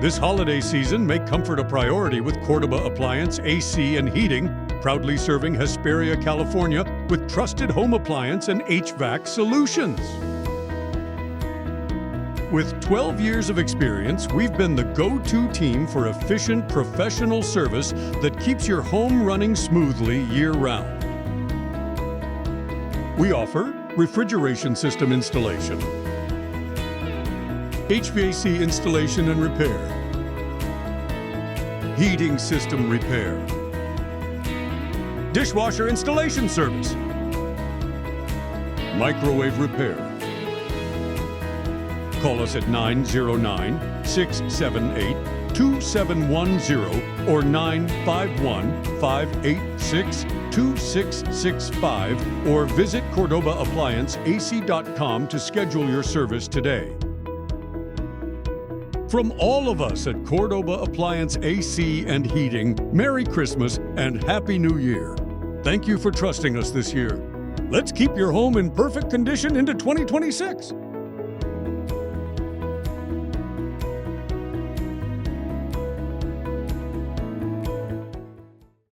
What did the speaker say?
This holiday season, make comfort a priority with Cordoba Appliance AC and Heating, proudly serving Hesperia, California with trusted home appliance and HVAC solutions. With 12 years of experience, we've been the go-to team for efficient, professional service that keeps your home running smoothly year-round. We offer refrigeration system installation, HVAC installation and repair, heating system repair, dishwasher installation service, microwave repair. Call us at 909-678-2710 or 951-586-2665 or visit CordobaApplianceAC.com to schedule your service today. From all of us at Cordoba Appliance AC and Heating, Merry Christmas and Happy New Year. Thank you for trusting us this year. Let's keep your home in perfect condition into 2026.